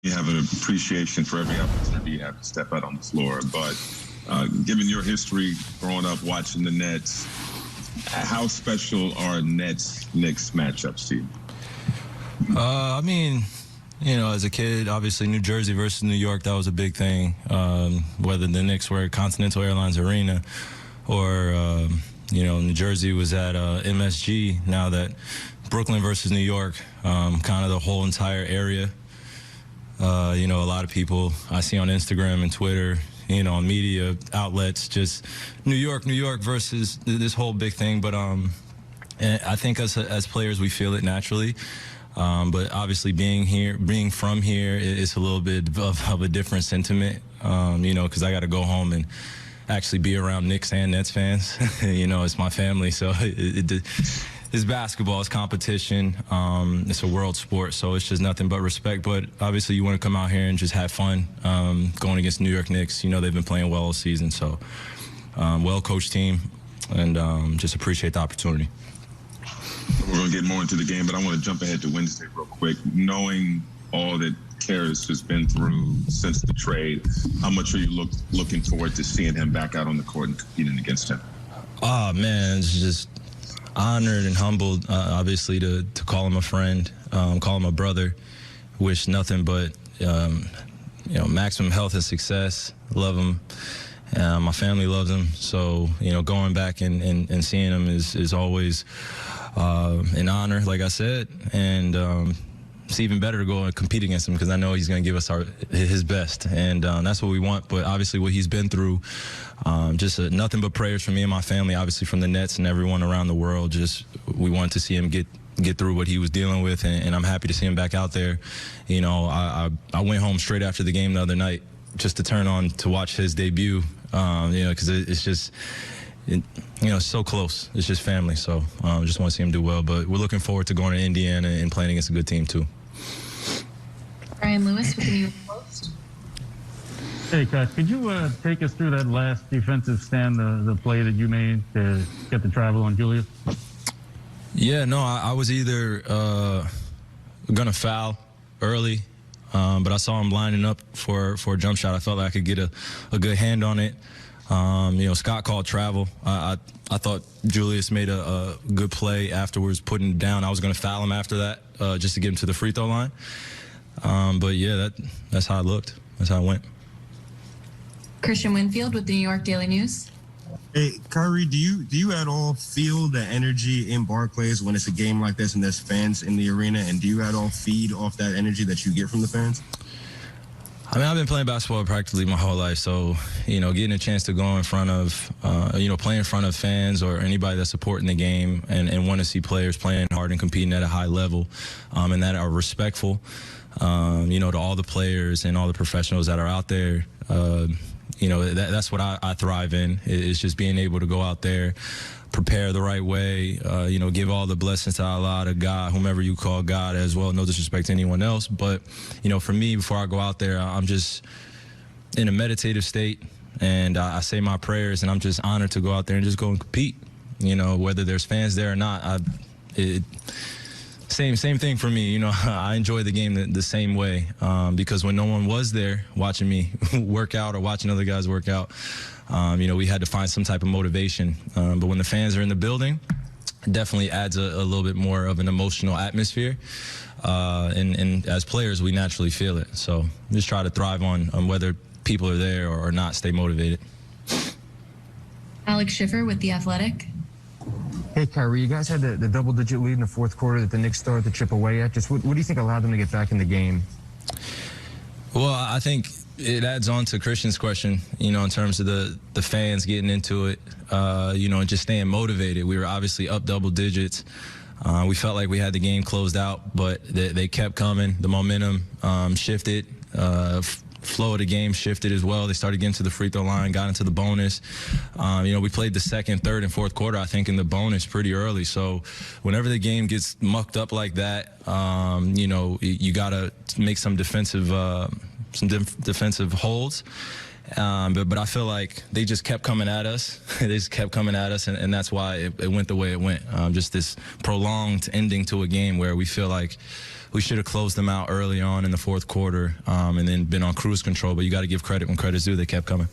You have an appreciation for every opportunity you have to step out on the floor. But given your history growing up watching the Nets, how special are Nets-Knicks matchups to you? I mean, you know, as a kid, obviously New Jersey versus New York, that was a big thing. Whether the Knicks were at Continental Airlines Arena or, you know, New Jersey was at MSG. Now that Brooklyn versus New York, kind of the whole entire area. You know, a lot of people I see on Instagram and Twitter, you know, on media outlets, just New York versus this whole big thing. But and I think as players, we feel it naturally. But obviously being from here, it's a little bit of a different sentiment, you know, because I got to go home and actually be around Knicks and Nets fans. You know, it's my family, so it's basketball, it's competition, it's a world sport, so it's just nothing but respect. But obviously you want to come out here and just have fun going against New York Knicks. You know, they've been playing well all season, so well-coached team, and just appreciate the opportunity. We're going to get more into the game, but I want to jump ahead to Wednesday real quick. Knowing all that Karis has been through since the trade, how much are you looking forward to seeing him back out on the court and competing against him? Oh, man, it's just honored and humbled, obviously, to call him a friend, call him a brother. Wish nothing but, you know, maximum health and success. Love him. My family loves him. So, you know, going back and seeing him is always an honor, like I said. And it's even better to go and compete against him because I know he's going to give us his best. And that's what we want. But obviously what he's been through, just nothing but prayers from me and my family, obviously from the Nets and everyone around the world. Just we wanted to see him get through what he was dealing with, and I'm happy to see him back out there. You know, I went home straight after the game the other night just to turn on to watch his debut, you know, because it's just, you know, it's so close. It's just family. So just want to see him do well. But we're looking forward to going to Indiana and playing against a good team, too. Brian Lewis with the New York Post. Hey, Coach, could you take us through that last defensive stand, the play that you made to get the travel on Julius? Yeah, no, I was either going to foul early, but I saw him lining up for a jump shot. I felt like I could get a good hand on it. You know, Scott called travel. I thought Julius made a good play afterwards, putting him down. I was going to foul him after that just to get him to the free throw line. But, yeah, that's how it looked. That's how it went. Christian Winfield with the New York Daily News. Hey, Kyrie, do you at all feel the energy in Barclays when it's a game like this and there's fans in the arena? And do you at all feed off that energy that you get from the fans? I mean, I've been playing basketball practically my whole life, so, you know, getting a chance to go in front of, you know, play in front of fans or anybody that's supporting the game and want to see players playing hard and competing at a high level and that are respectful, you know, to all the players and all the professionals that are out there. You know, that's what I thrive in, is just being able to go out there, prepare the right way, you know, give all the blessings to Allah, to God, whomever you call God as well. No disrespect to anyone else. But, you know, for me, before I go out there, I'm just in a meditative state, and I say my prayers, and I'm just honored to go out there and just go and compete. You know, whether there's fans there or not, same thing for me. You know, I enjoy the game the same way because when no one was there watching me work out or watching other guys work out, you know, we had to find some type of motivation. But when the fans are in the building, it definitely adds a little bit more of an emotional atmosphere. And as players, we naturally feel it. So just try to thrive on whether people are there or not, stay motivated. Alex Schiffer with The Athletic. Hey, Kyrie, you guys had the double-digit lead in the fourth quarter that the Knicks started to chip away at. Just what do you think allowed them to get back in the game? Well, I think it adds on to Christian's question, you know, in terms of the fans getting into it, you know, and just staying motivated. We were obviously up double digits. We felt like we had the game closed out, but they kept coming. The momentum shifted. Flow of the game shifted as well. They started getting to the free throw line, got into the bonus. You know, we played the second, third, and fourth quarter, I think, in the bonus pretty early. So whenever the game gets mucked up like that, you know, you got to make some defensive holds. But I feel like they just kept coming at us. They just kept coming at us, and that's why it went the way it went. Just this prolonged ending to a game where we feel like we should have closed them out early on in the fourth quarter and then been on cruise control. But you got to give credit when credit's due. They kept coming.